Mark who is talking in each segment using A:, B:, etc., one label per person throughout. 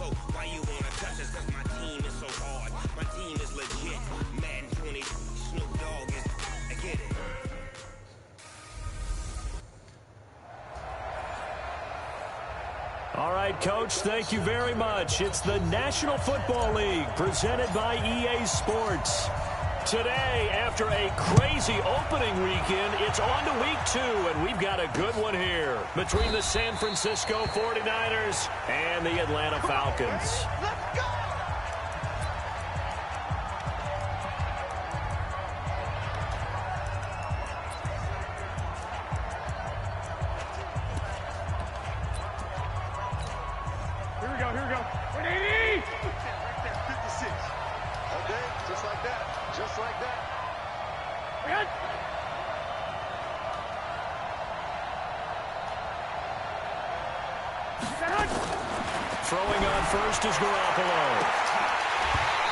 A: So why you wanna touch us? Cause my team is so hard. My team is legit. Madden 20, Snoop Dogg is, I get it.
B: All right, Coach, thank you very much. It's the National Football League presented by EA Sports. Today, after a crazy opening weekend, it's on to week 2, and we've got a good one here between the San Francisco 49ers and the Atlanta Falcons.
C: Let's go!
D: Here we go. 180!
C: Right there, 56. Okay, just like that. Just like that.
D: Good.
B: Throwing on first is Garoppolo.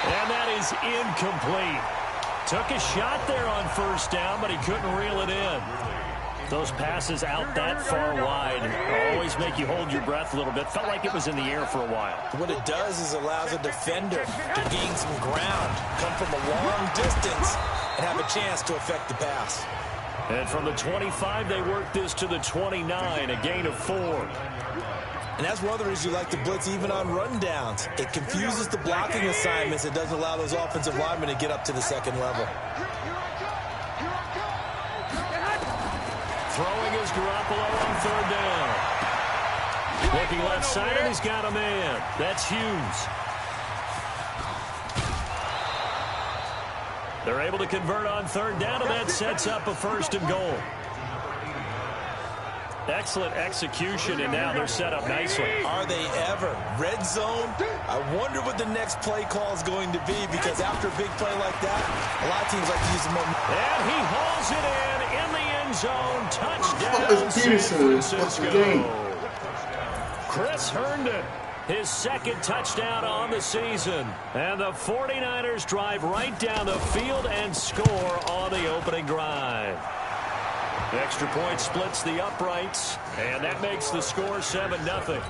B: And that is incomplete. Took a shot there on first down, but he couldn't reel it in. Those passes out that far wide always make you hold your breath a little bit. Felt like it was in the air for a while.
E: What it does is allows a defender to gain some ground, come from a long distance, and have a chance to affect the pass.
B: And from the 25, they work this to the 29, a gain of 4.
E: And that's one of the reasons you like to blitz even on rundowns. It confuses the blocking assignments. It doesn't allow those offensive linemen to get up to the second level.
B: Throwing is Garoppolo on third down. Looking left side, and he's got a man. That's Hughes. They're able to convert on third down, and that sets up a 1st and goal. Excellent execution, and now they're set up nicely.
E: Are they ever? Red zone? I wonder what the next play call is going to be, because after a big play like that, a lot of teams like to use the momentum.
B: And he hauls it in the end zone. Touchdown, San Francisco. Chris Herndon, his 2nd touchdown on the season. And the 49ers drive right down the field and score on the opening drive. The extra point splits the uprights, and that makes the score 7-0.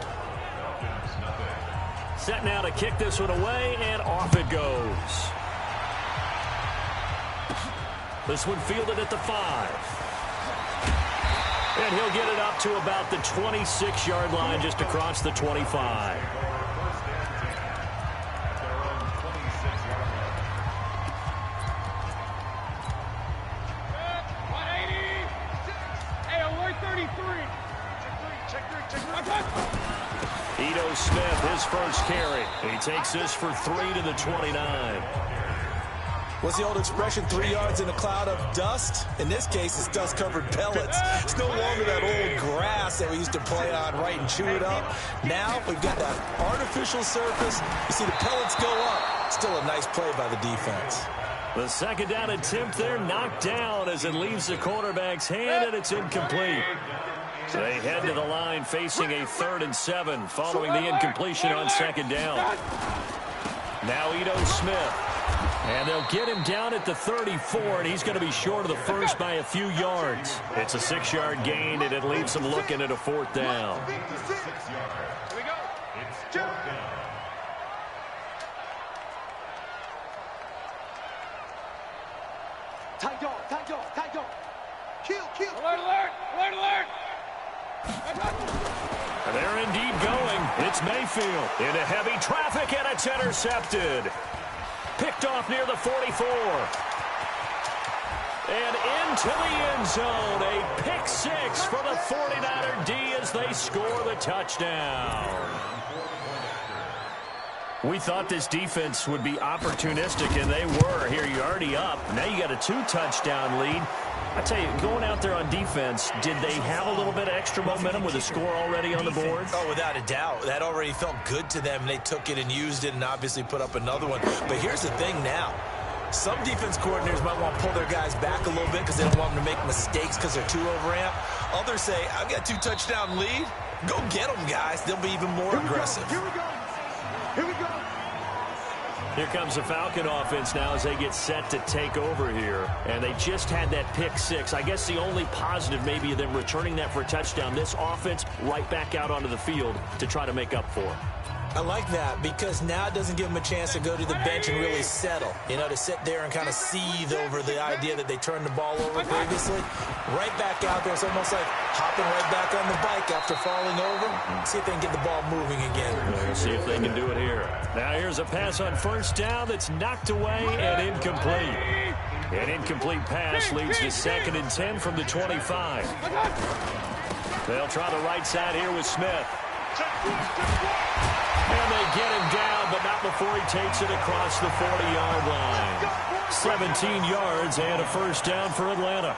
B: Set now to kick this one away, and off it goes. This one fielded at the 5. And he'll get it up to about the 26-yard line, just across the 25. Ito Smith, his first carry. He takes this for 3 to the 29.
E: What's the old expression, 3 yards in a cloud of dust? In this case, it's dust-covered pellets. It's no longer that old grass that we used to play on, right, and chew it up. Now we've got that artificial surface. You see the pellets go up. Still a nice play by the defense.
B: The 2nd down attempt there knocked down as it leaves the quarterback's hand, and it's incomplete. They head to the line facing a 3rd and 7 following the incompletion on 2nd down. Now Ito Smith. And they'll get him down at the 34, and he's going to be short of the first by a few yards. It's a 6-yard gain, and it leaves them looking at a 4th down.
C: Here we go. It's 4th down.
F: Tight dog.
C: Kill.
D: Alert.
B: And they're indeed going. It's Mayfield into heavy traffic, and it's intercepted. Picked off near the 44. And into the end zone. A pick 6 for the 49er D as they score the touchdown. We thought this defense would be opportunistic, and they were. Here, you're already up. Now you got a 2-touchdown lead. I tell you, going out there on defense, did they have a little bit of extra momentum with a score already on the board?
E: Oh, without a doubt. That already felt good to them. They took it and used it and obviously put up another one. But here's the thing now. Some defense coordinators might want to pull their guys back a little bit because they don't want them to make mistakes because they're too overamped. Others say, I've got a 2-touchdown lead. Go get them, guys. They'll be even more aggressive.
C: Here we go.
B: Here comes the Falcon offense now as they get set to take over here. And they just had that pick 6. I guess the only positive maybe of them returning that for a touchdown. This offense right back out onto the field to try to make up for it.
E: I like that because now it doesn't give them a chance to go to the bench and really settle. You know, to sit there and kind of seethe over the idea that they turned the ball over previously. Right back out there. It's almost like hopping right back on the bike after falling over. See if they can get the ball moving again.
B: We'll see if they can do it here. Now here's a pass on first down that's knocked away and incomplete. An incomplete pass leads to 2nd and 10 from the 25. They'll try the right side here with Smith. And they get him down, but not before he takes it across the 40-yard line. 17 yards and a first down for Atlanta.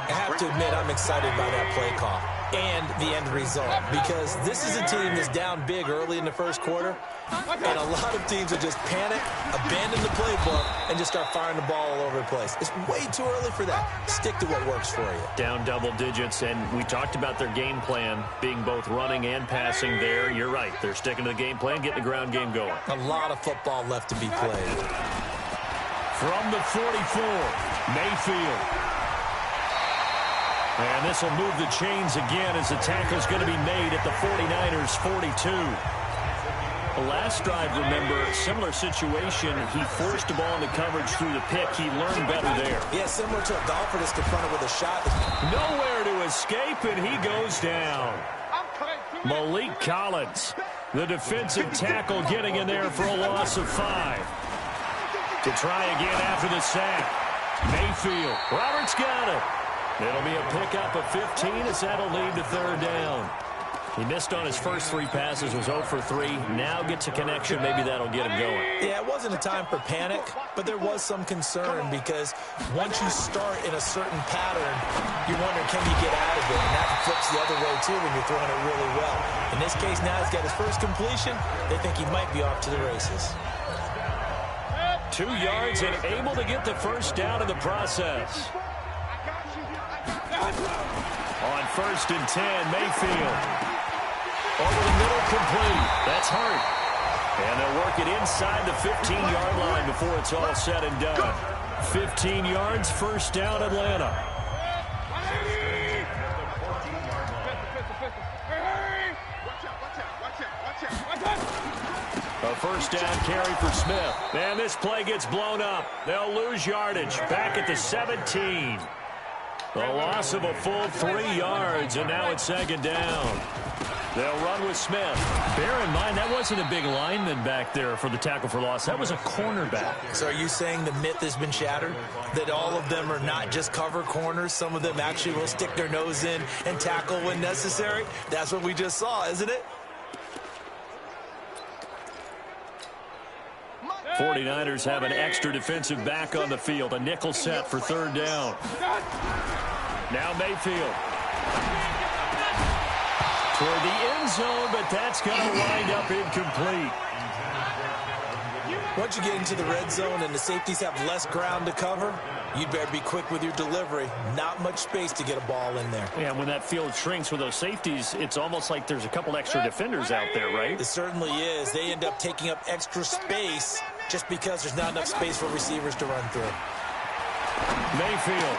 E: I have to admit, I'm excited by that play call and the end result because this is a team that's down big early in the first quarter, and a lot of teams will just panic, abandon the playbook, and just start firing the ball all over the place. It's way too early for that. Stick to what works for you.
B: Down double digits, and we talked about their game plan being both running and passing there. You're right. They're sticking to the game plan, getting the ground game going.
E: A lot of football left to be played.
B: From the 44, Mayfield. And this will move the chains again as the tackle's going to be made at the 49ers' 42. The last drive, remember, similar situation. He forced the ball into coverage through the pick. He learned better there.
E: Yeah, similar to a golfer that's confronted with a shot.
B: Nowhere to escape, and he goes down. Malik Collins, the defensive tackle, getting in there for a loss of 5. To try again after the sack. Mayfield. Roberts got it. It'll be a pickup of 15 as that'll lead to 3rd down. He missed on his first 3 passes, was 0 for 3. Now gets a connection. Maybe that'll get him going.
E: Yeah, it wasn't a time for panic, but there was some concern because once you start in a certain pattern, you're wondering, can you get out of it? And that flips the other way, too, when you're throwing it really well. In this case, now he's got his first completion. They think he might be off to the races.
B: 2 yards and able to get the first down in the process. On 1st and 10, Mayfield. Over the middle, complete. That's Hurt. And they'll work it inside the 15-yard line before it's all said and done. 15 yards, first down, Atlanta. A first down carry for Smith. And this play gets blown up. They'll lose yardage. Back at the 17. The loss of a full 3 yards, and now it's 2nd down. They'll run with Smith. Bear in mind, that wasn't a big lineman back there for the tackle for loss. That was a cornerback.
E: So are you saying the myth has been shattered? That all of them are not just cover corners? Some of them actually will stick their nose in and tackle when necessary? That's what we just saw, isn't it?
B: 49ers have an extra defensive back on the field. A nickel set for 3rd down. Now Mayfield. Toward the end zone, but that's going to wind up incomplete.
E: Once you get into the red zone and the safeties have less ground to cover, you'd better be quick with your delivery. Not much space to get a ball in there.
B: Yeah, when that field shrinks with those safeties, it's almost like there's a couple extra defenders out there, right?
E: It certainly is. They end up taking up extra space just because there's not enough space for receivers to run through.
B: Mayfield.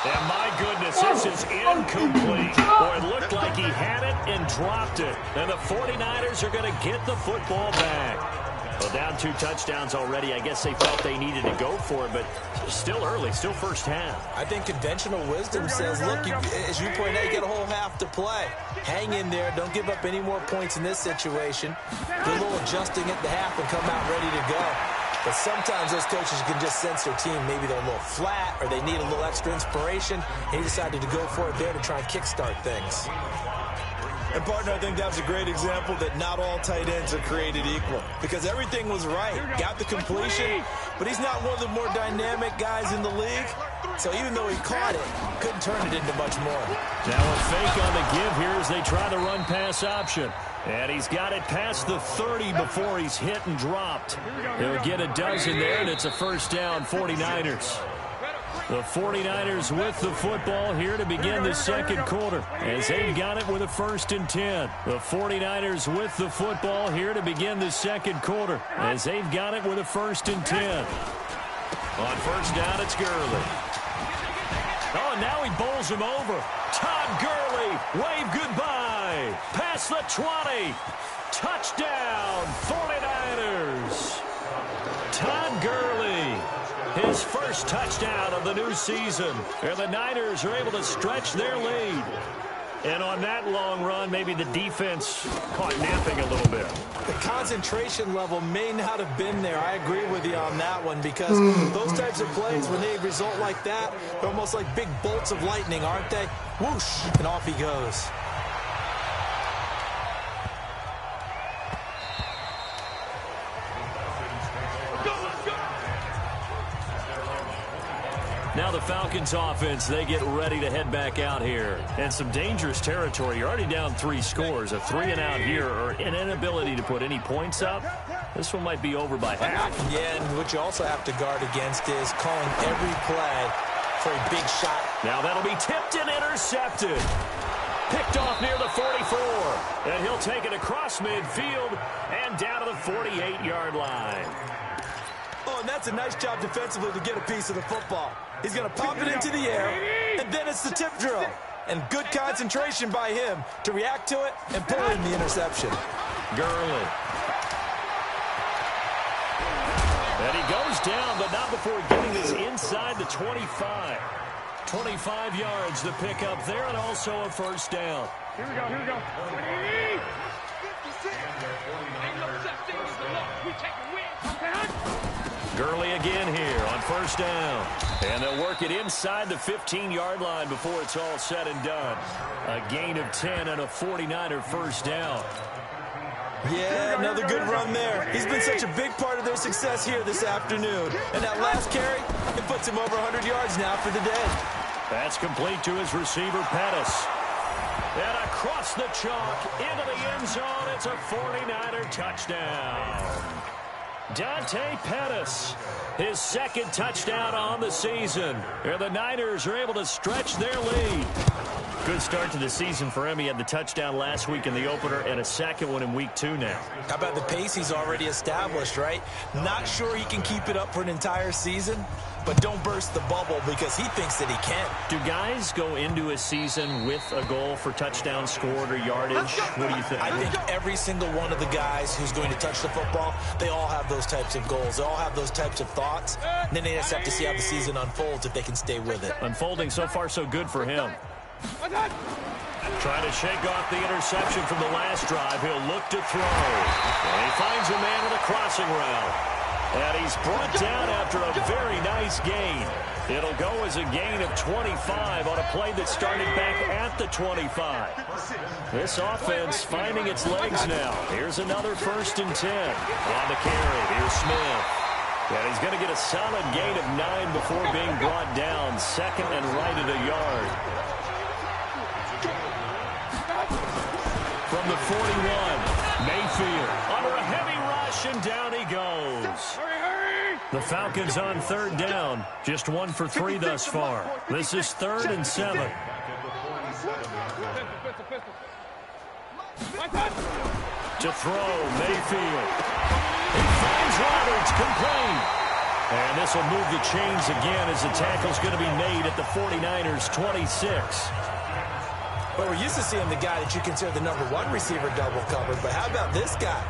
B: And my goodness, this is incomplete. Boy, it looked like he had it and dropped it. And the 49ers are going to get the football back. Well, down 2 touchdowns already. I guess they felt they needed to go for it, but still early, still first half.
E: I think conventional wisdom says, look, as you point out, you got a whole half to play. Hang in there. Don't give up any more points in this situation. Do a little adjusting at the half and come out ready to go. But sometimes those coaches can just sense their team. Maybe they're a little flat or they need a little extra inspiration. And he decided to go for it there to try and kickstart things. And, partner, I think that was a great example that not all tight ends are created equal. Because everything was right. Got the completion, but he's not one of the more dynamic guys in the league. So even though he caught it, couldn't turn it into much more.
B: Now a fake on the give here as they try the run-pass option. And he's got it past the 30 before he's hit and dropped. He'll get a dozen there, and it's a first down, 49ers. The 49ers with the football here to begin the second quarter as they've got it with a 1st and 10. The 49ers with the football here to begin the second quarter as they've got it with a 1st and 10. On first down, it's Gurley. Oh, and now he bowls him over. Todd Gurley, wave goodbye. play. Past the 20. Touchdown, 49ers. Todd Gurley, his first touchdown of the new season. And the Niners are able to stretch their lead. And on that long run, maybe the defense caught napping a little bit.
E: The concentration level may not have been there. I agree with you on that one, because those types of plays, when they result like that, they're almost like big bolts of lightning, aren't they? Whoosh, and off he goes.
B: Now the Falcons offense, they get ready to head back out here. And some dangerous territory. You're already down 3 scores. A 3-and-out here, or an inability to put any points up. This one might be over by half.
E: Yeah, and what you also have to guard against is calling every play for a big shot.
B: Now that'll be tipped and intercepted. Picked off near the 44. And he'll take it across midfield and down to the 48-yard line.
E: Oh, and that's a nice job defensively to get a piece of the football. He's going to pop it into the air, and then it's the tip drill. And good concentration by him to react to it and pull in the interception.
B: Gurley. And he goes down, but not before getting this inside the 25. 25 yards to pick up there, and also a first down.
D: Here we go, here we go. 180! Ain't no such thing as the law. We take a win.
B: Gurley again here on first down. And they'll work it inside the 15-yard line before it's all said and done. A gain of 10 and a 49er first down.
E: Yeah, another good run there. He's been such a big part of their success here this afternoon. And that last carry, it puts him over 100 yards now for the day.
B: That's complete to his receiver, Pettis. And across the chalk into the end zone, it's a 49er touchdown. Dante Pettis, his second touchdown on the season. And the Niners are able to stretch their lead. Good start to the season for him. He had the touchdown last week in the opener and a second one in week 2 now.
E: How about the pace he's already established, right? Not sure he can keep it up for an entire season, but don't burst the bubble because he thinks that he can.
B: Do guys go into a season with a goal for touchdown scored or yardage? What do you think?
E: I think every single one of the guys who's going to touch the football, they all have those types of goals. They all have those types of thoughts. And then they just have to see how the season unfolds if they can stay with it.
B: Unfolding so far so good for him. Trying to shake off the interception from the last drive. He'll look to throw. And he finds a man with a crossing route. And he's brought down after a very nice gain. It'll go as a gain of 25 on a play that started back at the 25. This offense finding its legs now. Here's another 1st and 10. On the carry, here's Smith. And he's going to get a solid gain of 9 before being brought down. Second and right at a yard. From the 41, Mayfield under a heavy rush, and down he goes. The Falcons on 3rd down, just 1 for 3 thus far. This is 3rd and 7. To throw, Mayfield. He finds Roberts, complete. And this will move the chains again as the tackle's going to be made at the 49ers' 26.
E: But we're used to seeing the guy that you consider the #1 receiver double covered. But how about this guy?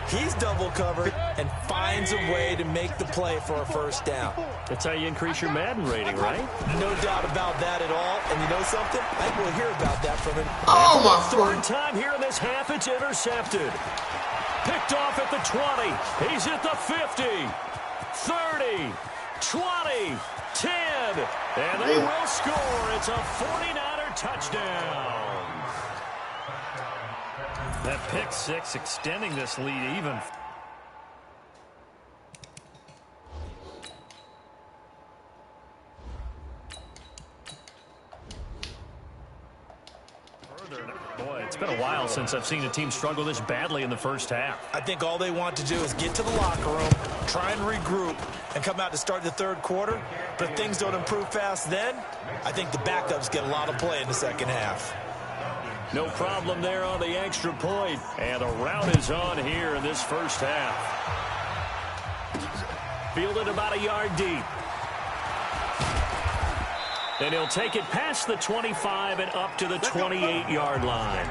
E: He's double covered and finds a way to make the play for a first down.
B: That's how you increase your Madden rating, right?
E: No doubt about that at all. And you know something? I think we'll hear about that from him.
B: Oh, my God. 3rd time here in this half, it's intercepted. Picked off at the 20. He's at the 50. 30. 20. 10. And they will score. It's a 49er touchdown. That pick 6 extending this lead even. Boy, it's been a while since I've seen a team struggle this badly in the first half.
E: I think all they want to do is get to the locker room, try and regroup, and come out to start the 3rd quarter. But if things don't improve fast then, I think the backups get a lot of play in the second half.
B: No problem there on the extra point. And the route is on here in this first half. Fielded about a yard deep. And he'll take it past the 25 and up to the 28-yard line.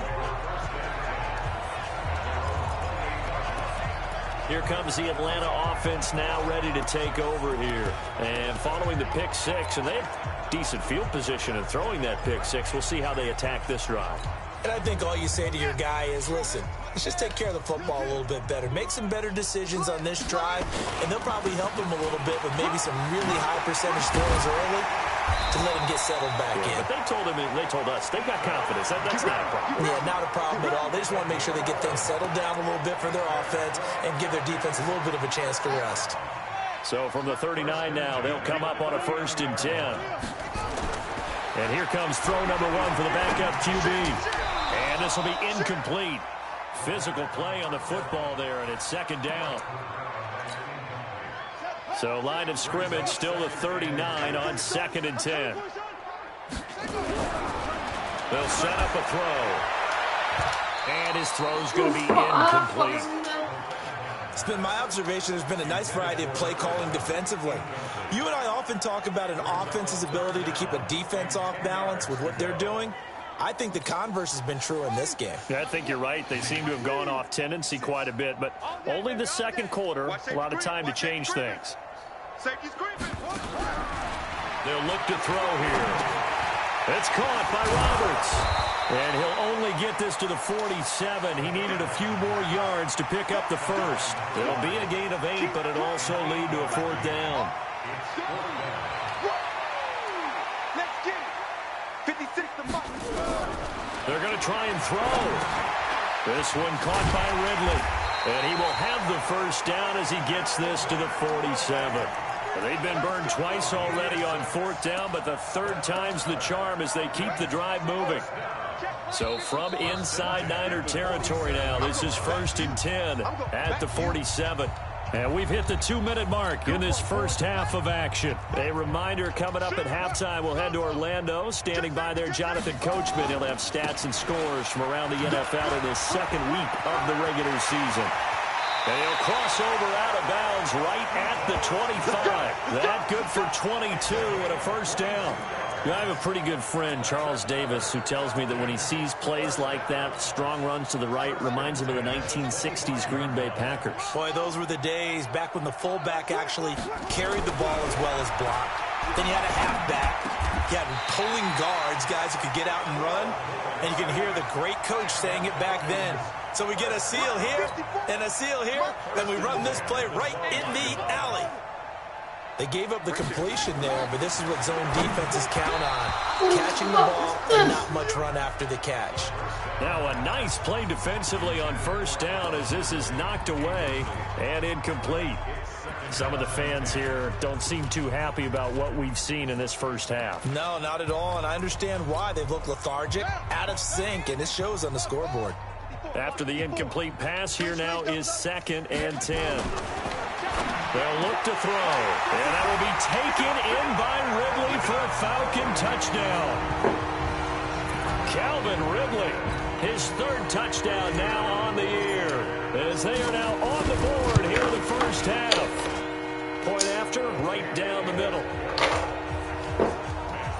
B: Here comes the Atlanta offense now ready to take over here. And following the pick six, and they have decent field position in throwing that pick six. We'll see how they attack this drive.
E: And I think all you say to your guy is, listen, let's just take care of the football a little bit better. Make some better decisions on this drive, and they'll probably help him a little bit with maybe some really high percentage throws early to let him get settled back in.
B: But they told us, they've got confidence. That's not a problem.
E: Yeah, not a problem at all. They just want to make sure they get things settled down a little bit for their offense and give their defense a little bit of a chance to rest.
B: So from the 39 now, they'll come up on a 1st and 10. And here comes throw number 1 for the backup QB. And this will be incomplete. Physical play on the football there, and it's 2nd down. So line of scrimmage still the 39 on 2nd and 10. They'll set up a throw. And his throw's going to be incomplete.
E: It's been my observation there's been a nice variety of play calling defensively. You and I often talk about an offense's ability to keep a defense off balance with what they're doing. I think the converse has been true in this game.
B: Yeah, I think you're right. They seem to have gone off tendency quite a bit, but only the 2nd quarter, a lot of time to change things. They'll look to throw here. It's caught by Roberts. And he'll only get this to the 47. He needed a few more yards to pick up the first. It'll be a gain of 8, but it'll also lead to a 4th down. They're going to try and throw. This one caught by Ridley. And he will have the 1st down as he gets this to the 47. They've been burned twice already on 4th down, but the 3rd time's the charm as they keep the drive moving. So from inside Niner territory now, this is 1st and 10 at the 47. And we've hit the 2-minute mark in this first half of action. A reminder coming up at halftime, we'll head to Orlando. Standing by there, Jonathan Coachman. He'll have stats and scores from around the NFL in his 2nd week of the regular season. And he'll cross over out of bounds right at the 25. That good for 22 and a 1st down. I have a pretty good friend, Charles Davis, who tells me that when he sees plays like that, strong runs to the right, reminds him of the 1960s Green Bay Packers.
E: Boy, those were the days back when the fullback actually carried the ball as well as blocked. Then you had a halfback. You had pulling guards, guys who could get out and run. And you can hear the great coach saying it back then. So we get a seal here and a seal here, then we run this play right in the alley. They gave up the completion there, but this is what zone defenses count on. Catching the ball and not much run after the catch.
B: Now a nice play defensively on 1st down as this is knocked away and incomplete. Some of the fans here don't seem too happy about what we've seen in this first half.
E: No, not at all, and I understand why. They've looked lethargic, out of sync, and it shows on the scoreboard.
B: After the incomplete pass, here now is 2nd and 10. They'll look to throw, and that will be taken in by Ridley for a Falcon touchdown. Calvin Ridley, his 3rd touchdown now on the year, as they are now on the board here in the first half. Point after, right down the middle.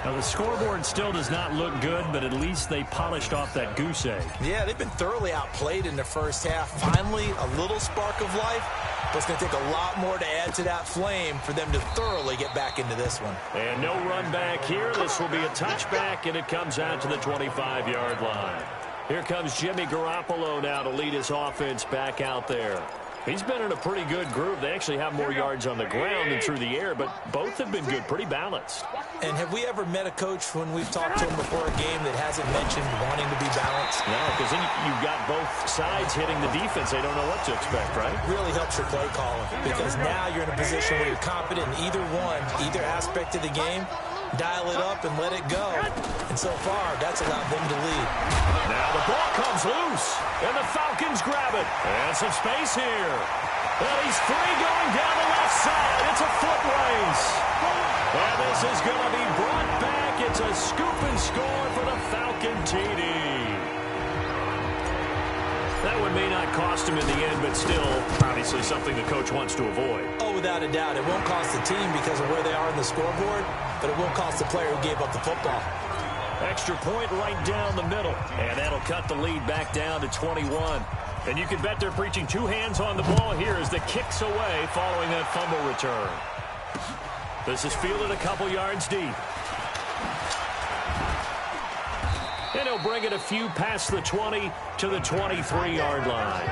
B: Now, the scoreboard still does not look good, but at least they polished off that goose egg.
E: Yeah, they've been thoroughly outplayed in the first half. Finally, a little spark of life. But it's going to take a lot more to add to that flame for them to thoroughly get back into this one.
B: And no run back here. This will be a touchback, and it comes out to the 25-yard line. Here comes Jimmy Garoppolo now to lead his offense back out there. He's been in a pretty good group. They actually have more yards on the ground than through the air, but both have been good, pretty balanced.
E: And have we ever met a coach when we've talked to him before a game that hasn't mentioned wanting to be balanced?
B: No, because then you've got both sides hitting the defense. They don't know what to expect, right?
E: It really helps your play calling because now you're in a position where you're confident in either one, either aspect of the game. Dial it up and let it go. And so far, that's allowed them to lead.
B: Now the ball comes loose, and the Falcons grab it. And some space here. And he's free going down the left side. It's a foot race. And this is going to be brought back. It's a scoop and score for the Falcon TD. That one may not cost him in the end, but still, obviously, something the coach wants to avoid.
E: Oh, without a doubt. It won't cost the team because of where they are in the scoreboard, but it won't cost the player who gave up the football.
B: Extra point right down the middle, and that'll cut the lead back down to 21. And you can bet they're preaching two hands on the ball here as the kick's away following that fumble return. This is fielded a couple yards deep. And he'll bring it a few past the 20 to the 23-yard line.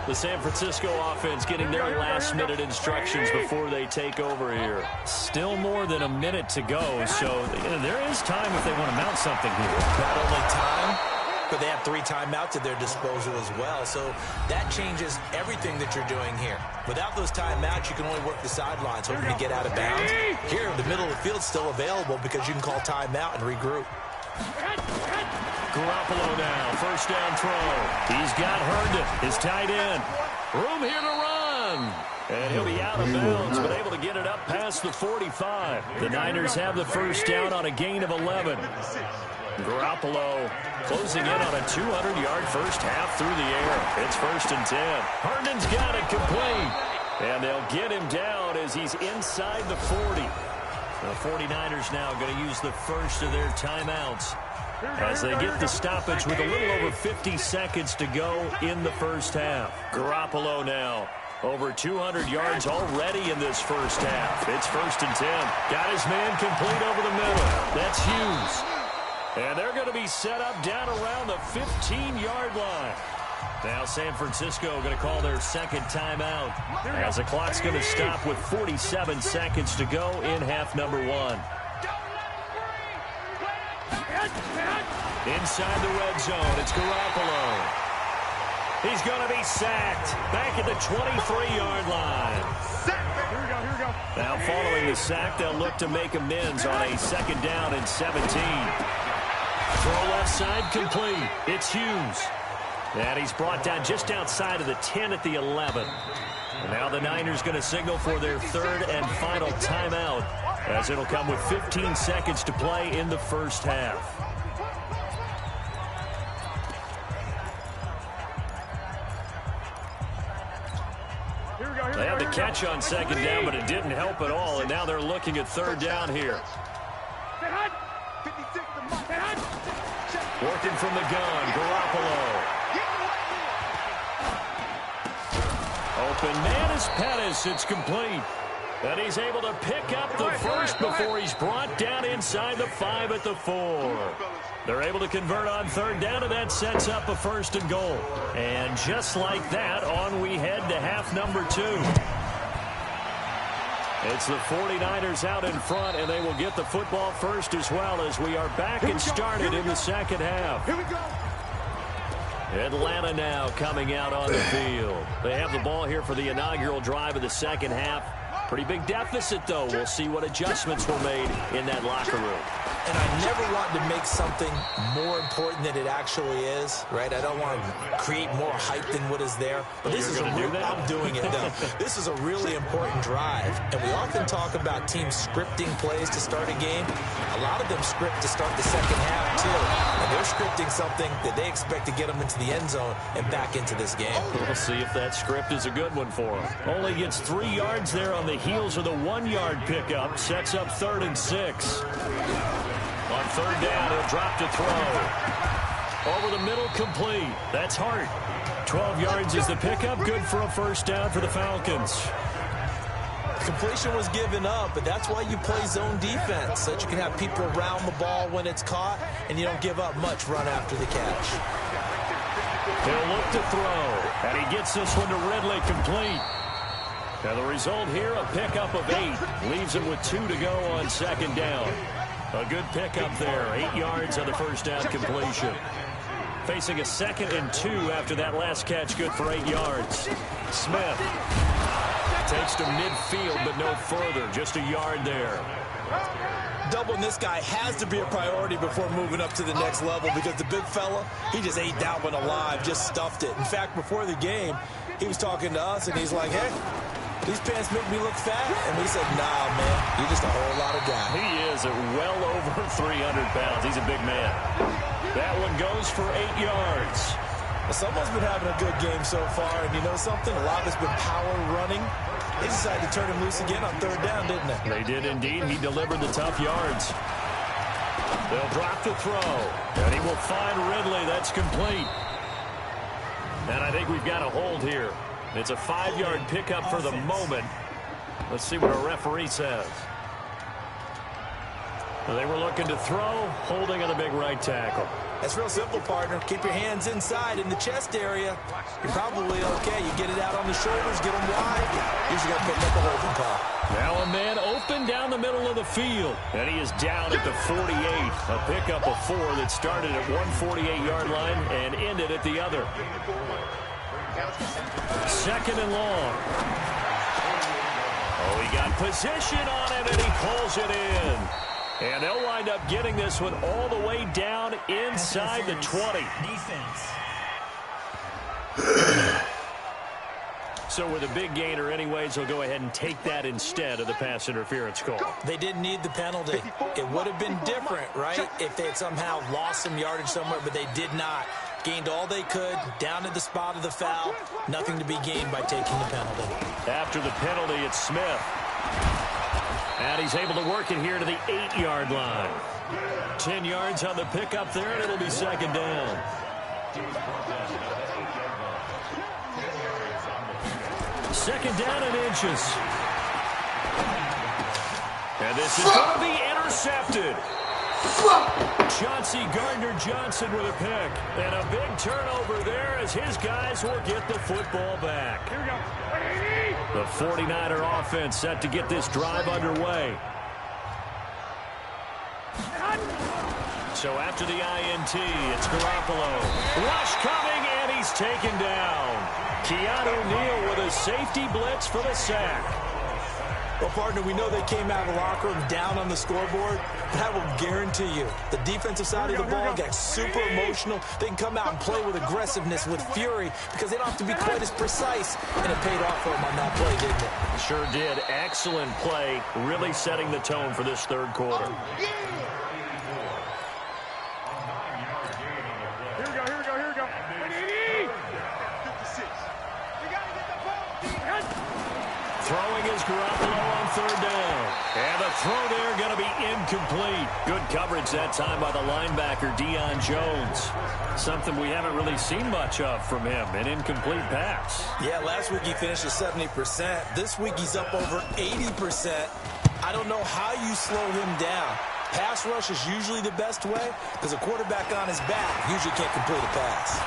B: The San Francisco offense getting their last-minute instructions before they take over here. Still more than a minute to go, so there is time if they want to mount something here.
E: Not only time, but they have 3 timeouts at their disposal as well, so that changes everything that you're doing here. Without those timeouts, you can only work the sidelines, hoping to get out of bounds. Here, the middle of the field's still available because you can call timeout and regroup.
B: Garoppolo now, first down throw. He's got Herndon, his tight end. Room here to run. And he'll be out of bounds, but able to get it up past the 45. The Niners have the first down on a gain of 11. Garoppolo closing in on a 200-yard first half through the air. It's 1st and 10. Herndon's got it complete. And they'll get him down as he's inside the 40. The 49ers now going to use the first of their timeouts as they get the stoppage with a little over 50 seconds to go in the first half. Garoppolo now over 200 yards already in this first half. It's 1st and 10. Got his man complete over the middle. That's Hughes. And they're going to be set up down around the 15-yard line. Now San Francisco going to call their second timeout as the clock's going to stop with 47 seconds to go in half number 1. Inside the red zone, it's Garoppolo. He's going to be sacked back at the 23-yard line.
D: Here we go.
B: Now following the sack, they'll look to make amends on a 2nd down and 17. Throw left side complete. It's Hughes. And he's brought down just outside of the 10 at the 11. And now the Niners going to signal for their 3rd and final timeout as it'll come with 15 seconds to play in the first half. They had the catch on 2nd down, but it didn't help at all, and now they're looking at 3rd down here. Working from the gun, Garoppolo. Open man is Pettis. It's complete. And he's able to pick up the first before he's brought down inside the 5 at the 4. They're able to convert on 3rd down, and that sets up a 1st and goal. And just like that, on we head to half number 2. It's the 49ers out in front, and they will get the football first as well as we are back and started in the second half.
C: Here we go.
B: Atlanta now coming out on the field. They have the ball here for the inaugural drive of the second half. Pretty big deficit, though. We'll see what adjustments were made in that locker room.
E: And I never want to make something more important than it actually is, right? I don't want to create more hype than what is there. But this is a real, I'm doing it, though. This is a really important drive. And we often talk about teams scripting plays to start a game. A lot of them script to start the second half, too. And they're scripting something that they expect to get them into the end zone and back into this game.
B: We'll see if that script is a good one for them. Only gets 3 yards there on the heels of the 1-yard pickup. Sets up 3rd and 6. On 3rd down, he'll drop to throw. Over the middle, complete. That's Hart. 12 yards is the pickup. Good for a 1st down for the Falcons.
E: Completion was given up, but that's why you play zone defense, so that you can have people around the ball when it's caught, and you don't give up much run after the catch.
B: He'll look to throw, and he gets this one to Ridley, complete. Now the result here, a pickup of 8. Leaves him with 2 to go on 2nd down. A good pickup there. 8 yards on the 1st down completion. Facing a 2nd and 2 after that last catch, good for 8 yards. Smith takes to midfield, but no further. Just a yard there.
E: Doubling this guy has to be a priority before moving up to the next level, because the big fella, he just ate that one alive, just stuffed it. In fact, before the game, he was talking to us, and he's like, hey, these pants make me look fat. And we said, nah, man, you're just a whole lot of guy.
B: He is at well over 300 pounds. He's a big man. That one goes for 8 yards.
E: Well, someone's been having a good game so far, and you know something? A lot of it's been power running. They decided to turn him loose again on 3rd down, didn't they?
B: They did indeed. He delivered the tough yards. They'll drop the throw. And he will find Ridley. That's complete. And I think we've got a hold here. It's a 5-yard pickup for the moment. Let's see what our referee says. They were looking to throw, holding on the big right tackle.
E: That's real simple, partner. Keep your hands inside in the chest area. You're probably okay. You get it out on the shoulders, get them wide. Usually got to pick up a holding call.
B: Now a man open down the middle of the field. And he is down at the 48. A pickup of 4 that started at one 48-yard line and ended at the other. 2nd and long. Oh, he got position on it, and he pulls it in. And they'll wind up getting this one all the way down inside the 20. So with a big gainer anyways, they'll go ahead and take that instead of the pass interference call.
E: They didn't need the penalty. It would have been different, right, if they had somehow lost some yardage somewhere, but they did not. Gained all they could, down at the spot of the foul. Nothing to be gained by taking the penalty.
B: After the penalty, it's Smith. And he's able to work it here to the 8-yard line. 10 yards on the pickup there, and it'll be 2nd down. Second down and inches. And this is going to be intercepted. Chauncey Gardner-Johnson with a pick. And a big turnover there as his guys will get the football back.
D: Here we go.
B: The 49er offense set to get this drive underway. So after the INT, it's Garoppolo. Rush coming, and he's taken down. Keanu Neal with a safety blitz for the sack.
E: Well, partner, we know they came out of the locker room down on the scoreboard. That will guarantee you the defensive side of the ball gets super emotional. They can come out and play with aggressiveness, with fury, because they don't have to be quite as precise. And it paid off for them on that play, didn't it?
B: Sure did. Excellent play, really setting the tone for this 3rd quarter.
D: Here we go, here we go, here we go.
C: 56.
B: Throwing is Garoppolo on 3rd down. And the throw there going to be incomplete. Good coverage that time by the linebacker, Deion Jones. Something we haven't really seen much of from him, an incomplete pass.
E: Yeah, last week he finished at 70%. This week he's up over 80%. I don't know how you slow him down. Pass rush is usually the best way because a quarterback on his back usually can't complete a pass.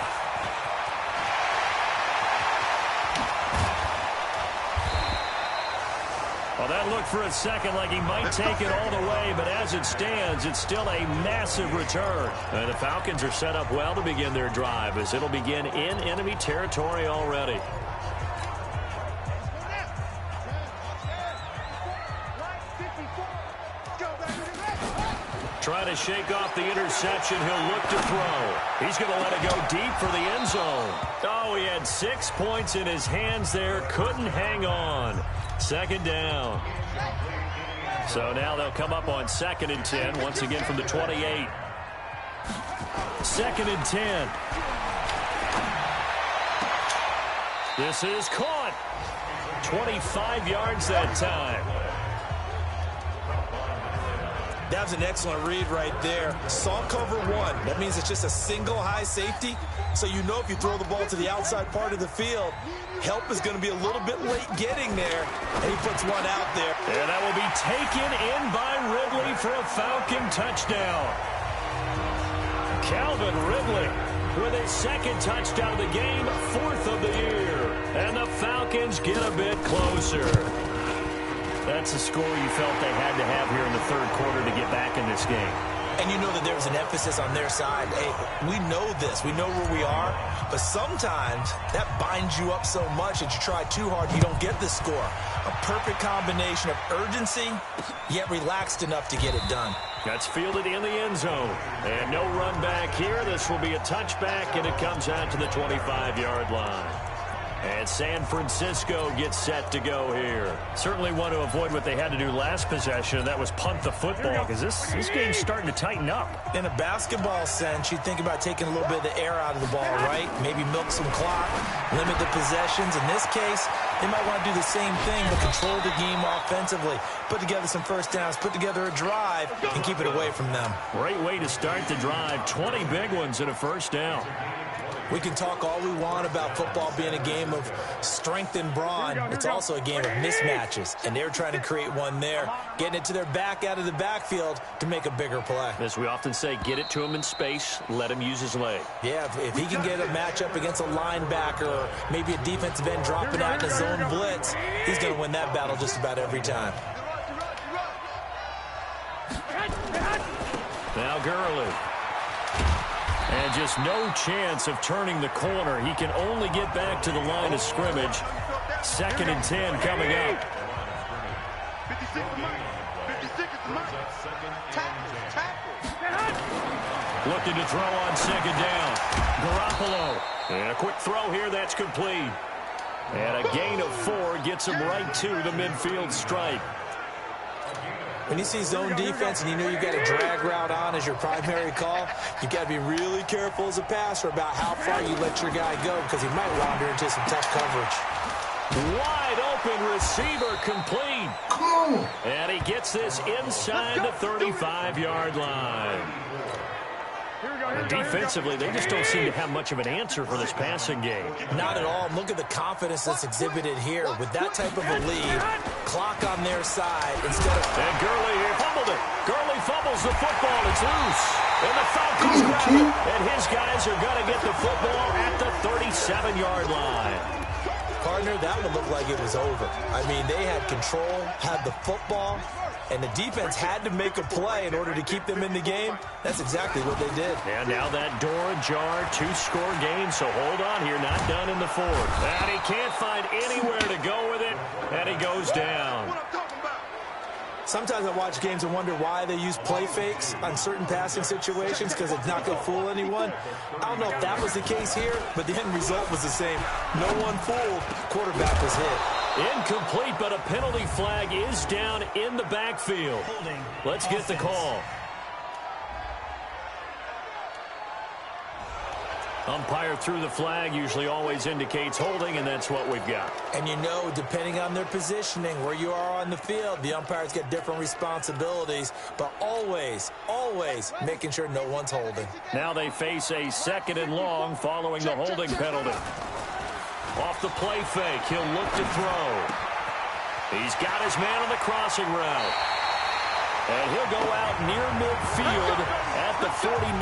B: Well, that looked for a second like he might take it all the way, but as it stands, it's still a massive return. And the Falcons are set up well to begin their drive as it'll begin in enemy territory already. Trying to shake off the interception. He'll look to throw. He's going to let it go deep for the end zone. Oh, he had 6 points in his hands there. Couldn't hang on. 2nd down. So now they'll come up on 2nd and 10. Once again from the 28. 2nd and 10. This is caught. 25 yards that time.
E: That was an excellent read right there. Saw cover 1. That means it's just a single high safety. So you know if you throw the ball to the outside part of the field, help is going to be a little bit late getting there. And he puts one out there.
B: And that will be taken in by Ridley for a Falcon touchdown. Calvin Ridley with his 2nd touchdown of the game, 4th of the year. And the Falcons get a bit closer. That's a score you felt they had to have here in the 3rd quarter to get back in this game.
E: And you know that there was an emphasis on their side. Hey, we know this. We know where we are. But sometimes that binds you up so much that you try too hard, you don't get the score. A perfect combination of urgency, yet relaxed enough to get it done.
B: That's fielded in the end zone. And no run back here. This will be a touchback, and it comes out to the 25-yard line. And San Francisco gets set to go here. Certainly want to avoid what they had to do last possession. That was punt the football, because this game's starting to tighten up.
E: In a basketball sense, you think about taking a little bit of the air out of the ball, right? Maybe milk some clock, limit the possessions. In this case, they might want to do the same thing, but control the game offensively. Put together some first downs, put together a drive, and keep it away from them.
B: Great way to start the drive. 20 big ones and a first down.
E: We can talk all we want about football being a game of strength and brawn. It's also a game of mismatches, and they're trying to create one there, getting it to their back out of the backfield to make a bigger play.
B: As we often say, get it to him in space, let him use his leg.
E: Yeah, if he can get a matchup against a linebacker or maybe a defensive end dropping out in a zone blitz, he's going to win that battle just about every time.
B: Now Gurley. And just no chance of turning the corner. He can only get back to the line of scrimmage. 2nd and 10 coming up.
C: 56 is mine. 56 is mine. Tackle.
B: Looking to throw on 2nd down. Garoppolo. And a quick throw here. That's complete. And a gain of 4 gets him right to the midfield stripe.
E: When you see zone defense and you know you've got a drag route on as your primary call, you've got to be really careful as a passer about how far you let your guy go, because he might wander into some tough coverage.
B: Wide open receiver complete. And he gets this inside the 35-yard line. And defensively, they just don't seem to have much of an answer for this passing game.
E: Not at all. Look at the confidence that's exhibited here. With that type of a lead, clock on their side instead of...
B: And Gurley here fumbled it. Gurley fumbles the football. It's loose. And the Falcons grab it. And his guys are going to get the football at the 37-yard line.
E: Partner, that one looked like it was over. I mean, they had control, had the football, and the defense had to make a play in order to keep them in the game. That's exactly what they did.
B: And now that door ajar, 2-score game, so hold on here, not done in the 4th. And he can't find anywhere to go with it, and he goes down.
E: Sometimes I watch games and wonder why they use play fakes on certain passing situations, because it's not going to fool anyone. I don't know if that was the case here, but the end result was the same. No one fooled. Quarterback was hit.
B: Incomplete, but a penalty flag is down in the backfield. Let's get the call. Umpire threw the flag, usually always indicates holding, and that's what we've got.
E: And you know, depending on their positioning, where you are on the field, the umpires get different responsibilities, but always, always making sure no one's holding.
B: Now they face a 2nd and long following the holding penalty. Off the play fake, he'll look to throw. He's got his man on the crossing route. And he'll go out near midfield at the 49.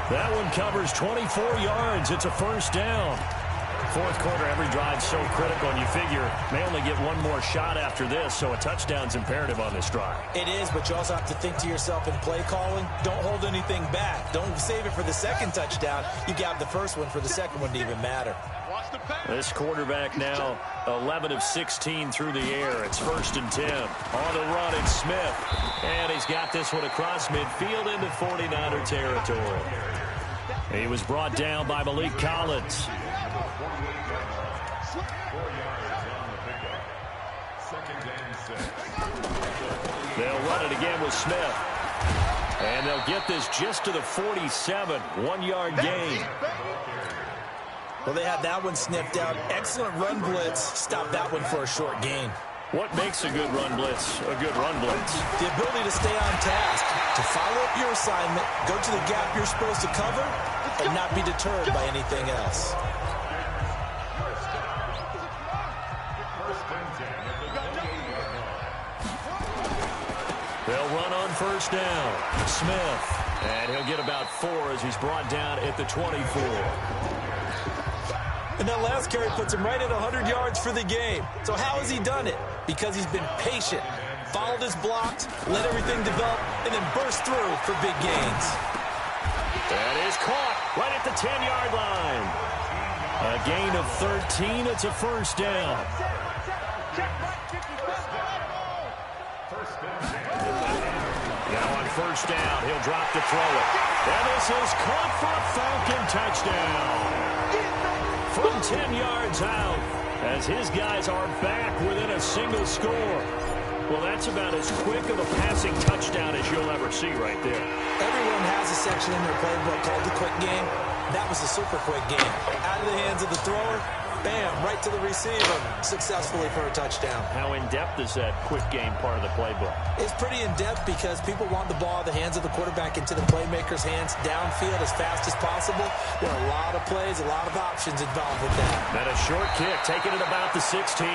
B: That one covers 24 yards. It's a first down. 4th quarter, every drive's so critical, and you figure may only get one more shot after this, so a touchdown's imperative on this drive.
E: It is, but you also have to think to yourself in play calling, don't hold anything back. Don't save it for the 2nd touchdown. You got the first one for the 2nd one to even matter.
B: This quarterback now 11 of 16 through the air. It's 1st and 10. On the run, it's Smith. And he's got this one across midfield into 49er territory. He was brought down by Malik Collins. They'll run it again with Smith. And they'll get this just to the 47. 1-yard gain.
E: Well, they had that one sniffed out. Excellent run blitz. Stop that one for a short gain.
B: What makes a good run blitz a good run blitz?
E: The ability to stay on task, to follow up your assignment, go to the gap you're supposed to cover, and not be deterred by anything else.
B: They'll run on first down. Smith. And he'll get about 4 as he's brought down at the 24.
E: And that last carry puts him right at 100 yards for the game. So how has he done it? Because he's been patient, followed his blocks, let everything develop, and then burst through for big gains.
B: That is caught right at the 10-yard line. A gain of 13. It's a first down. Now on first down, he'll drop to throw it. And this is caught for a Falcon touchdown. From 10 yards out. as his guys are back within a single score. Well, that's about as quick of a passing touchdown as you'll ever see right there.
E: Everyone has a section in their playbook called the quick game. That was a super quick game. Out of the hands of the thrower, bam, right to the receiver, successfully for a touchdown.
B: How in-depth is that quick game part of the playbook?
E: It's pretty in-depth because people want the ball out of the hands of the quarterback into the playmaker's hands downfield as fast as possible. There are a lot of plays, a lot of options involved with that.
B: And a short kick, taking it about the 16.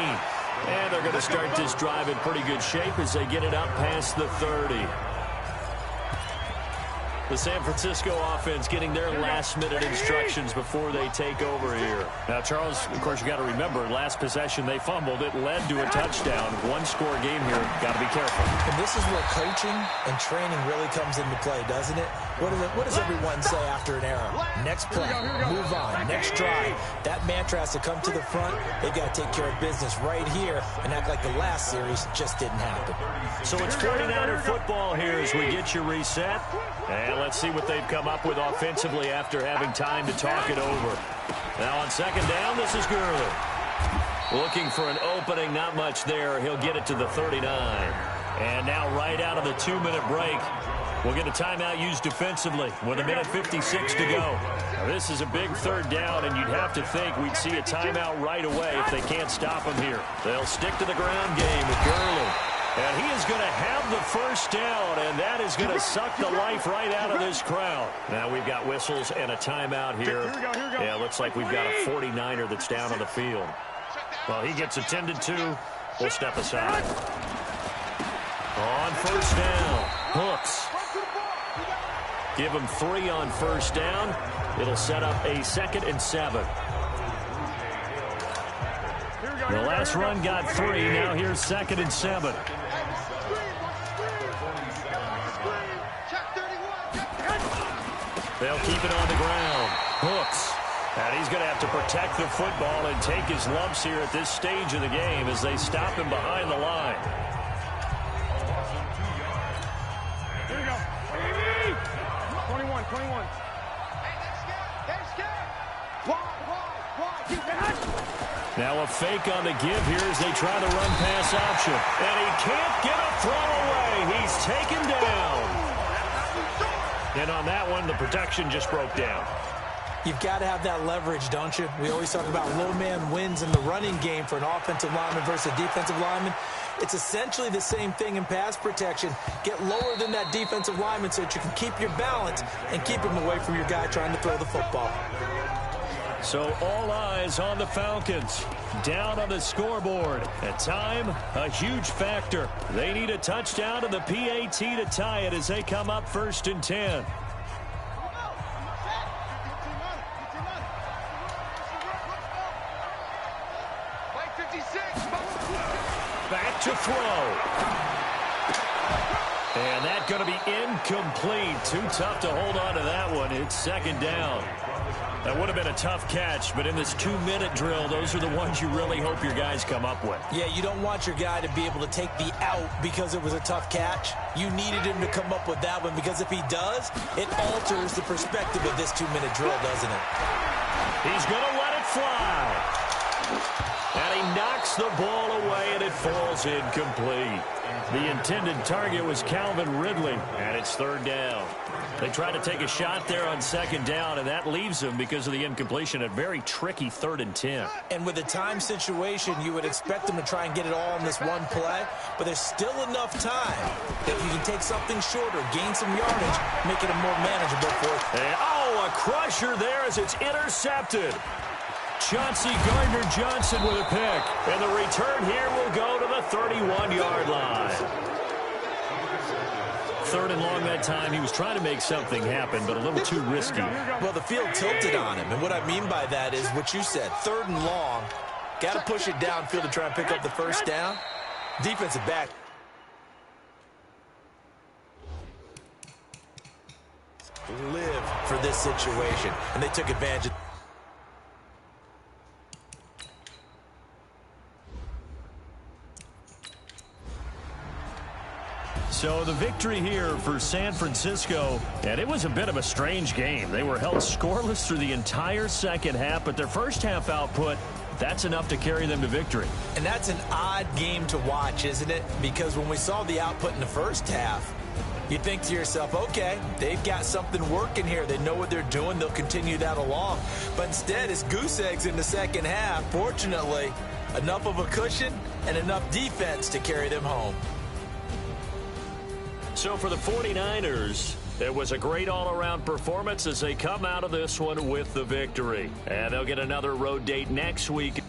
B: And they're going to start this drive in pretty good shape as they get it up past the 30. The San Francisco offense getting their last-minute instructions before they take over here. Now, Charles, of course, you got to remember, last possession they fumbled. It led to a touchdown. One-score game here. Got to be careful.
E: And this is where coaching and training really comes into play, doesn't it? What does everyone say after an error? Next play, move on, next drive. That mantra has to come to the front. They've got to take care of business right here and act like the last series just didn't happen.
B: So it's 49er football here as we get you reset. And let's see what they've come up with offensively after having time to talk it over. Now on second down, this is Gurley. Looking for an opening, not much there. He'll get it to the 39. And now right out of the 2-minute break, we'll get a timeout used defensively with 1:56 to go. Now, this is a big third down, and you'd have to think we'd see a timeout right away if they can't stop him here. They'll stick to the ground game with Gurley. And he is going to have the first down, and that is going to suck the life right out of this crowd. Now we've got whistles and a timeout here. Yeah, looks like we've got a 49er that's down on the field. Well, he gets attended to. We'll step aside. On first down, Hooks. Give him 3 on first down. It'll set up a 2nd and 7. The last run got 3. Now here's 2nd and 7. They'll keep it on the ground. Hooks. And he's going to have to protect the football and take his lumps here at this stage of the game as they stop him behind the line.
D: Here we go. 21, 21.
B: Now a fake on the give here as they try the run-pass option. And he can't get a throw away. He's taken down. And on that one, the protection just broke down.
E: You've got to have that leverage, don't you? We always talk about low man wins in the running game for an offensive lineman versus a defensive lineman. It's essentially the same thing in pass protection. Get lower than that defensive lineman so that you can keep your balance and keep him away from your guy trying to throw the football.
B: So all eyes on the Falcons. Down on the scoreboard. At time, a huge factor. They need a touchdown and the PAT to tie it as they come up 1st and 10. Back to throw. And that's going to be incomplete. Too tough to hold on to that one. It's 2nd down. That would have been a tough catch, but in this 2-minute drill, those are the ones you really hope your guys come up with.
E: Yeah, you don't want your guy to be able to take the out because it was a tough catch. You needed him to come up with that one because if he does, it alters the perspective of this 2-minute drill, doesn't it?
B: He's going to let it fly. And he knocks the ball away, and it falls incomplete. The intended target was Calvin Ridley, and it's 3rd down. They try to take a shot there on 2nd down, and that leaves them, because of the incompletion, a very tricky 3rd and 10.
E: And with a time situation, you would expect them to try and get it all in this one play, but there's still enough time that you can take something shorter, gain some yardage, make it a more manageable 4th.
B: And, a crusher there as it's intercepted. Chauncey Gardner-Johnson with a pick. And the return here will go to the 31-yard line. 3rd and long that time. He was trying to make something happen, but a little too risky.
E: Well, the field tilted on him, and what I mean by that is what you said. 3rd and long. Got to push it downfield to try and pick up the first down. Defensive back. Live for this situation, and they took advantage of.
B: So the victory here for San Francisco, and it was a bit of a strange game. They were held scoreless through the entire second half, but their first half output That's enough to carry them to victory.
E: And that's an odd game to watch, isn't it? Because when we saw the output in the first half, you think to yourself, okay, they've got something working here. They know what they're doing. They'll continue that along. But instead, it's goose eggs in the second half. Fortunately, enough of a cushion and enough defense to carry them home.
B: So for the 49ers, it was a great all-around performance as they come out of this one with the victory. And they'll get another road date next week.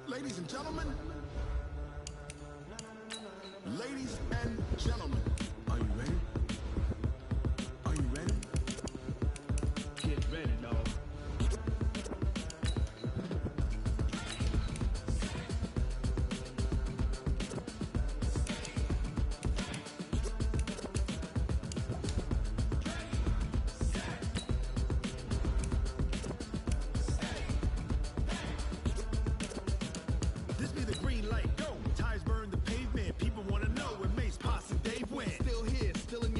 F: Ladies and gentlemen, ladies and gentlemen, are you ready? Are you ready? Get ready, dog. Still here, still in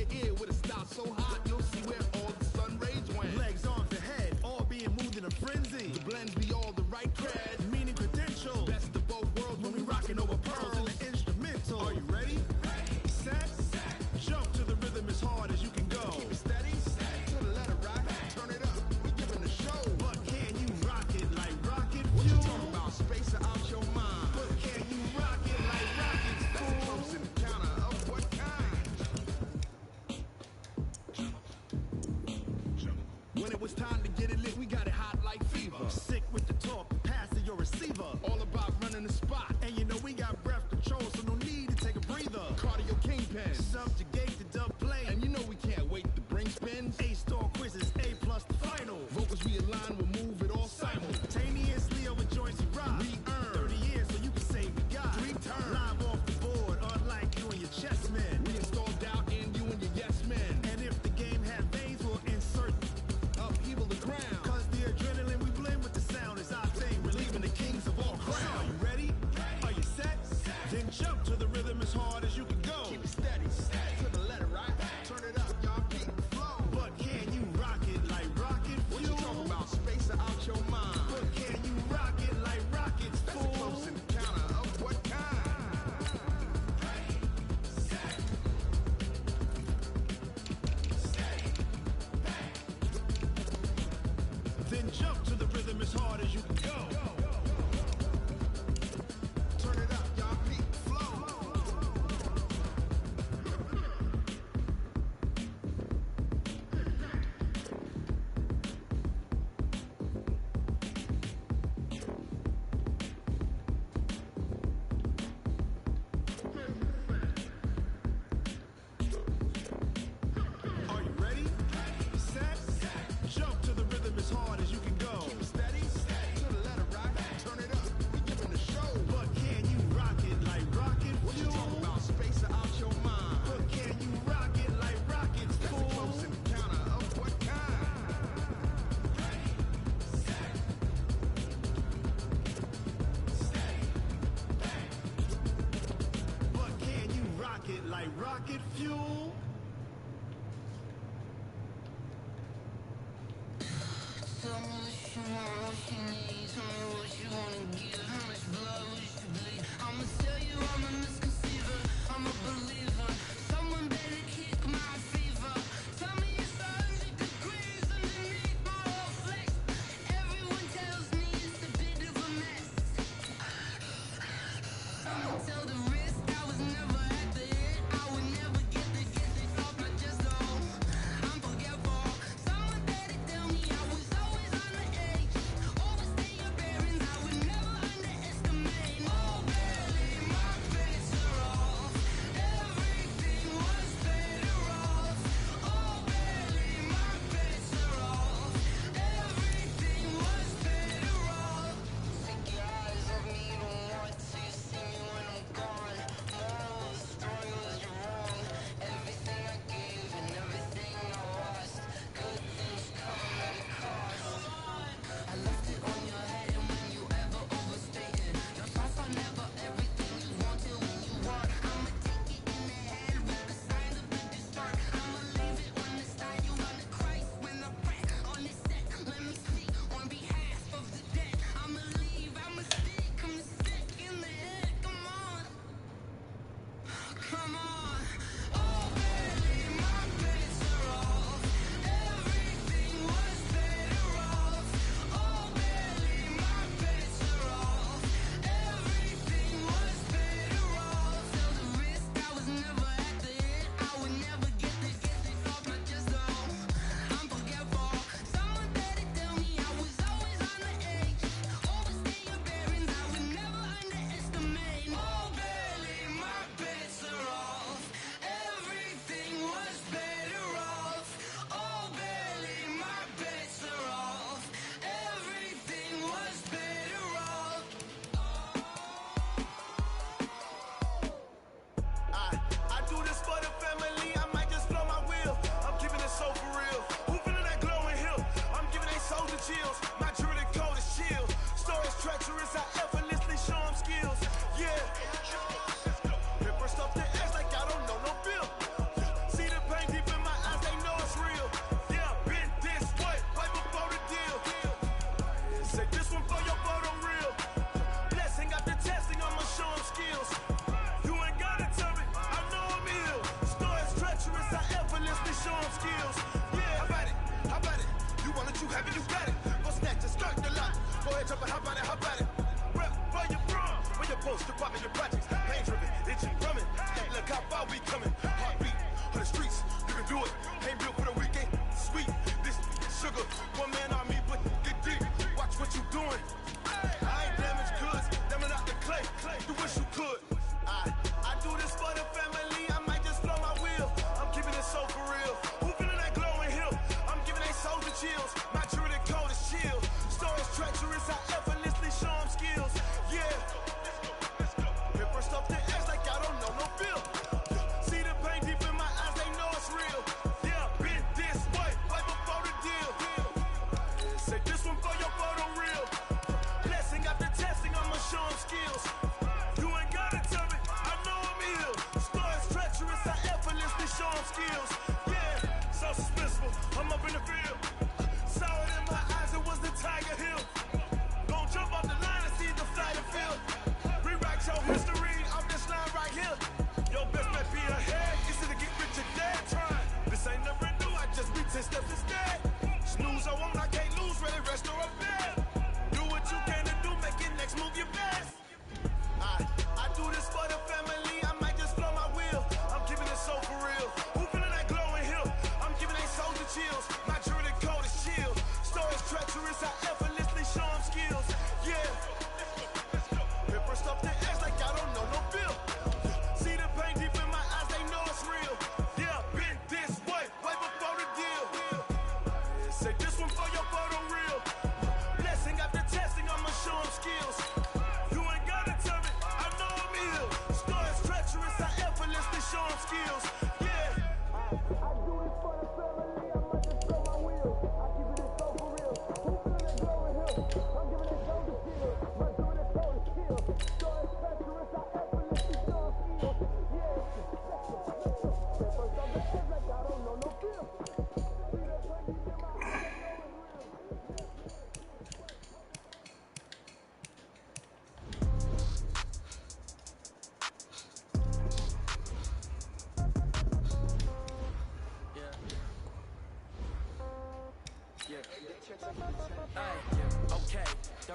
F: in the spot. And you know we got breath control, so no need to take a breather. Cardio kingpin, subjugate the dub play. And you know we can't wait to bring spins. A-star quizzes, A+ the final. Vocals we align, we'll move it all simultaneously over joints we rock. We earn 30 years so you can say we got 3 turns. Live off the board, unlike you and your chess men. We install doubt in you and your yes men. And if the game had veins, we'll insert upheaval the ground. Cause the adrenaline we blend with the sound is our thing. Relieving the kings of all crowns. Are you ready? Are you set? Then jump to the rhythm as hard as you can go. Keep it steady, to the letter, right? Turn it up, y'all, keep the flow. But can you rock it like rocket fuel? What you talking about? Space out your mind. But can you rock it like rockets, fool? That's a close encounter of what kind? Then jump to the rhythm as hard as you can go. Turn it up, y'all, keep the flow. Are you ready? Set? Jump to the rhythm as hard as you can go. Keep it steady, to the letter, right? Turn it up, we giving the show. But can you rock it like rocket fuel? What you talking about? Space out your mind. But can you rock it like rockets, fool? That's a close encounter of what kind? But can you rock it like rocket fuel?
G: Tell me what you want, what you need. Tell me what you wanna give. How much blood would you bleed? I'ma tell you I'm a misconceiver. I'm a believer. Someone better kick my fever. Tell me it's 100 degrees underneath my whole flesh. Everyone tells me it's a bit of a mess. I'ma tell the risk I was never at the hit. I would never get this off my chest though. I'm forgetful. Someone better tell me I was always on the edge. Overstay your bearings, I would never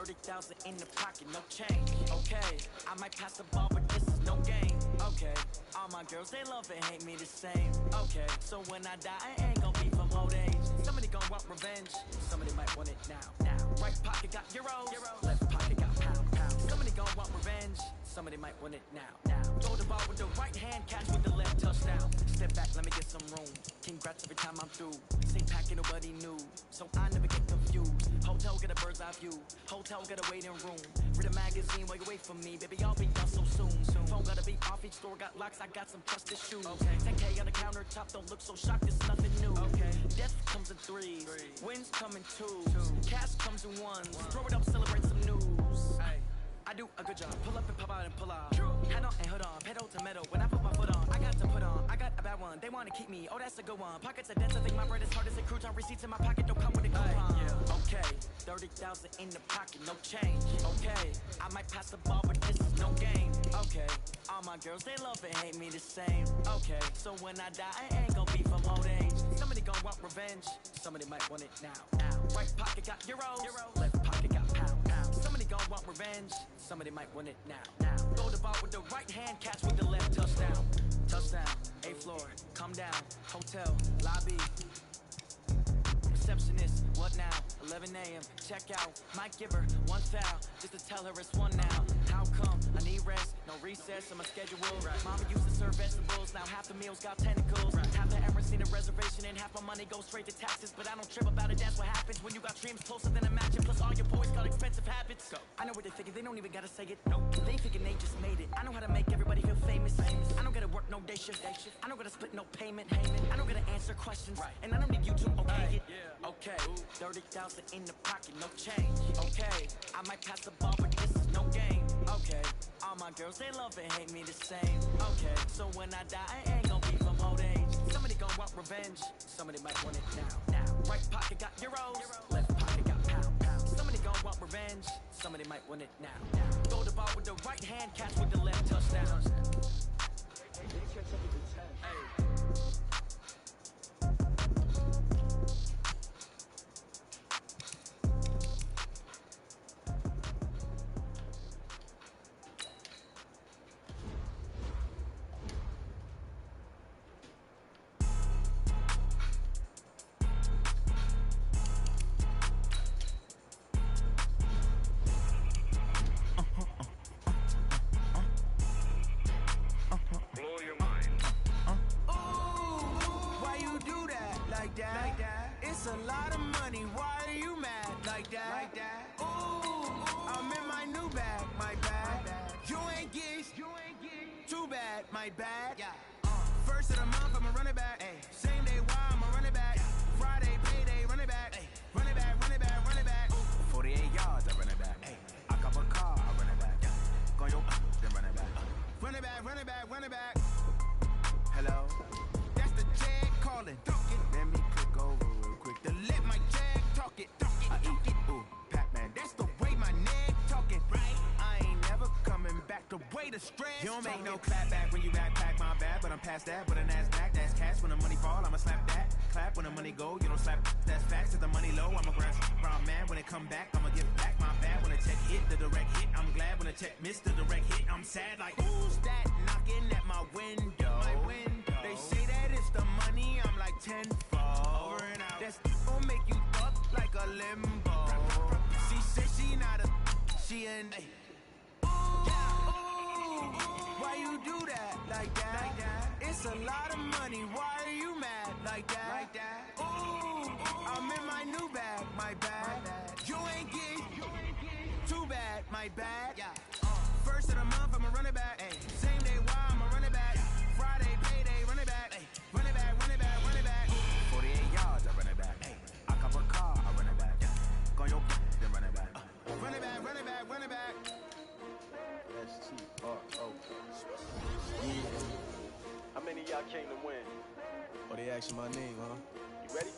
H: 30,000 in the pocket, no change. Okay, I might pass the ball, but this is no game. Okay, all my girls, they love and hate me the same. Okay, so when I die, I ain't gonna be from old age. Somebody gon' want revenge, somebody might want it now. Right pocket got euros, left pocket got pounds. Somebody gon' want revenge, somebody might want it now. Throw the ball with the right hand, catch with the left, touchdown. Step back, let me get some room. Congrats every time I'm through. Same packet, nobody knew, so I never get confused. Hotel get a bird's eye view, hotel get a waiting room. Read a magazine while you wait for me, baby, I'll be done so soon. Phone gotta be off, each store got locks, I got some trusted shoes. Okay, 10K on the countertop, don't look so shocked, it's nothing new. Okay, death comes in threes, wins come in twos, cash comes in ones. Throw it up, celebrate some news. I do a good job, pull up and pop out and pull out. Head on and hood on, pedal to metal. When I put my foot on, I got to put on. I got a bad one, they wanna keep me, oh that's a good one. Pockets are dense, I think my bread is hard as a crouton. Receipts in my pocket don't come with a coupon. Okay, 30,000 in the pocket, no change. Okay, I might pass the ball, but this is no game. Okay, all my girls, they love and hate me the same. Okay, so when I die, I ain't gonna be from old age. Somebody gon' want revenge, somebody might want it now. Right pocket got euros, left pocket got pounds. Somebody gon' want revenge, somebody might want it now. Throw the ball with the right hand, catch with the left, touchdown. Touchdown, 8th floor, come down, hotel, lobby. Receptionist, what now? 11 a.m., check out. Might give her one foul, just to tell her it's one now. How come? I need rest, no recess in my schedule. Mama used to serve vegetables, now half the meals got tentacles. Half the errands need a reservation and half my money goes straight to taxes. But I don't trip about it, that's what happens when you got dreams closer than a match. Plus all your boys got expensive habits. I know what they're thinking, they don't even gotta say it. Nope, they thinking they just made it. I know how to make everybody feel famous. I don't gotta work no day shift. I don't gotta split no payment. I don't gotta answer questions, and I don't need you to okay it. Okay, 30,000 in the pocket, no change. Okay, I might pass the ball, but this is no game. Okay, all my girls, they love and hate me the same. Okay, so when I die, I ain't gonna be from old age. Somebody gon' want revenge, somebody might want it now. Right pocket got euros, left pocket got pounds. Somebody gon' want revenge, somebody might want it now. Throw the ball with the right hand, catch with the left, touchdown.
A: Blow your mind.
F: Why you do that like that? It's a lot of money. Why are you mad like that? Ooh, I'm in my new bag, my bad. You ain't get too bad, my bad. First of the month, I'ma run it back. Same day, why I'ma run it back. Friday, payday, run it back. Run it back, run it back, run it back. 48 yards, I run it back. I cop a car, I run it back. Go yo, then run it back. Run it back, run it back, run it back. Hello? That's the jag calling. Let me click over real quick to let my jag talk it. I eat it, ooh, Pac-Man. That's the way my neck talking. Right? I ain't never coming back the way the stress. You don't make no clap back when you backpack, my bad. But I'm past that with a NASDAQ. That's cash when the money fall, I'ma slap that. Clap when the money go, you don't slap. That's facts. If the money low, I'ma grab brown man. When it come back, I'ma give back my bad. When the check hit, the direct hit. I'm glad when the check missed the direct hit. I'm sad like, who's that knocking at my window? They say that it's the money, I'm like tenfold. Over and out. That's gon' make you up like a limbo. She said she not a, she an why you do that like that? It's a lot of money, why are you mad like that? Ooh, I'm in my new bag, my bad. You ain't get too bad, my bad. First of the month, I'ma run it back. Same day, why I'ma run it back. Friday, payday, run it back. Run it back, run it back, run it back. 48 yards, I run it back. I cop a car, I run it back. Go yo, then run it back. Run it back, run it back, run it back.
C: S-T-R-O. How many of y'all came to win?
I: Oh, they asking my name, huh?
C: You ready?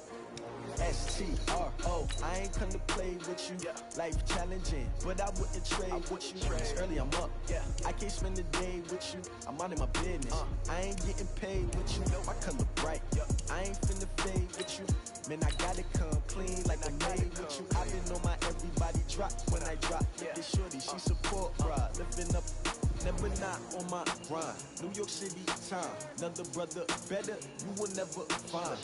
F: S-T-R-O. I ain't come to play with you. Life challenging, but I wouldn't trade with you. It's early, I'm up. I can't spend the day with you. I'm out in my business. I ain't getting paid with you. My color bright. I ain't finna fade with you. Man, I gotta come clean like I made with you. I been on my everybody drop when I drop. This shorty, she support ride. Living up, never not on my grind. New York City time. Another brother better, you will never find.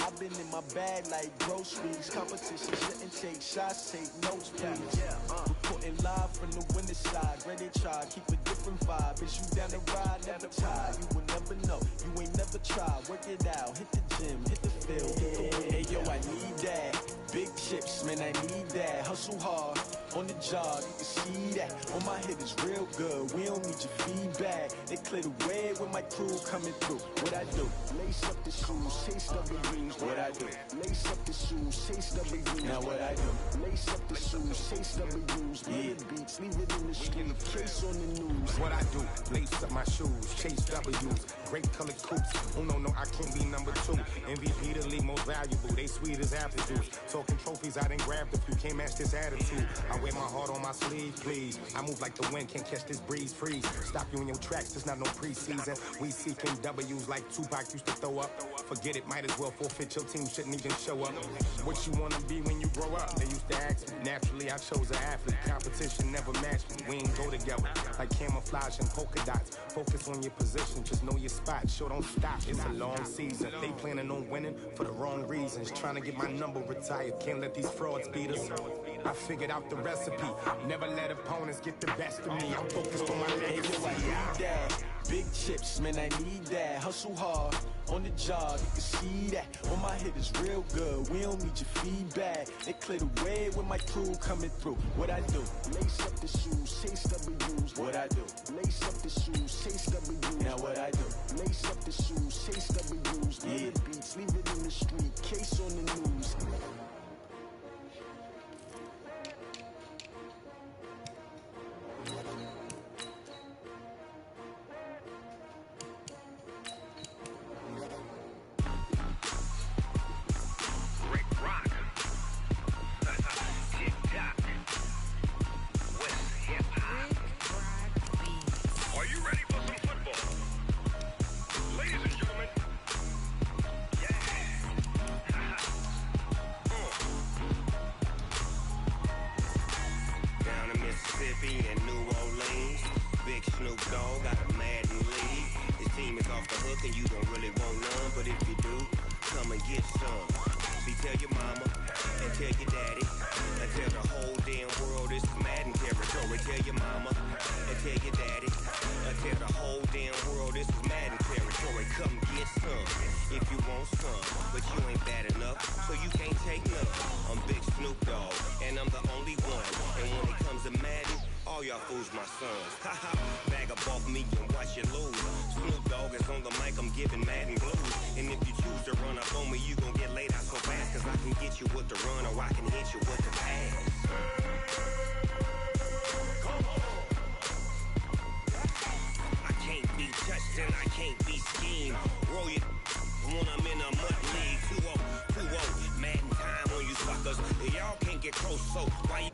F: I've been in my bag like groceries. Competition shouldn't take shots, take notes, please. Reporting live from the winning side. Ready to try, keep a different vibe. Is you down the ride, never tired. You will never know, you ain't never tried. Work it out, hit the gym, hit the field, hit the wheel. Hey yo, I need that. Big chips, man, I need that. Hustle hard, on the job, you can see that. On my hit is real good, we don't need your feedback. They clear the way with my crew coming through. What I do? Lace up the shoes, chase up the rings. What I do? Lace up the shoes, chase up the rings. Now what I do? Lace up the shoes, chase up the rings. Leave the beats, leave it in the street, case on the news.
I: What I do? Lace up my shoes, chase W's. Great colored coops. Oh no, I can't be number 2. MVP the league most valuable. They sweet as apple juice. Talking trophies, I done grabbed a few. Can't match this attitude. I wear my heart on my sleeve, please. I move like the wind, can't catch this breeze. Freeze. Stop you in your tracks, there's not no preseason. We seeking W's like Tupac used to throw up. Forget it, might as well forfeit. Your team shouldn't even show up. What you wanna be when you grow up? They used to ask me. Naturally, I chose an athlete. Competition never matched me. We ain't go together like camouflage and polka dots. Focus on your position, just know your spot. Sure, don't stop. It's a long season. They planning on winning for the wrong reasons. Trying to get my number retired. Can't let these frauds beat us. I figured out the recipe. Never let opponents get the best of me. I'm focused on my legacy.
F: I need that. Big chips, man, I need that. Hustle hard, on the job, you can see that. On my hit is real good, we don't need your feedback. They clear the way with my crew coming through. What I do? Lace up the shoes, chase W's. What I do? Lace up the shoes, chase W's. Now what I do? Lace up the shoes, chase W's. Leave the beats, leave it in the street, case on the news.
A: Madden time on you suckers. Y'all can't get close, so why you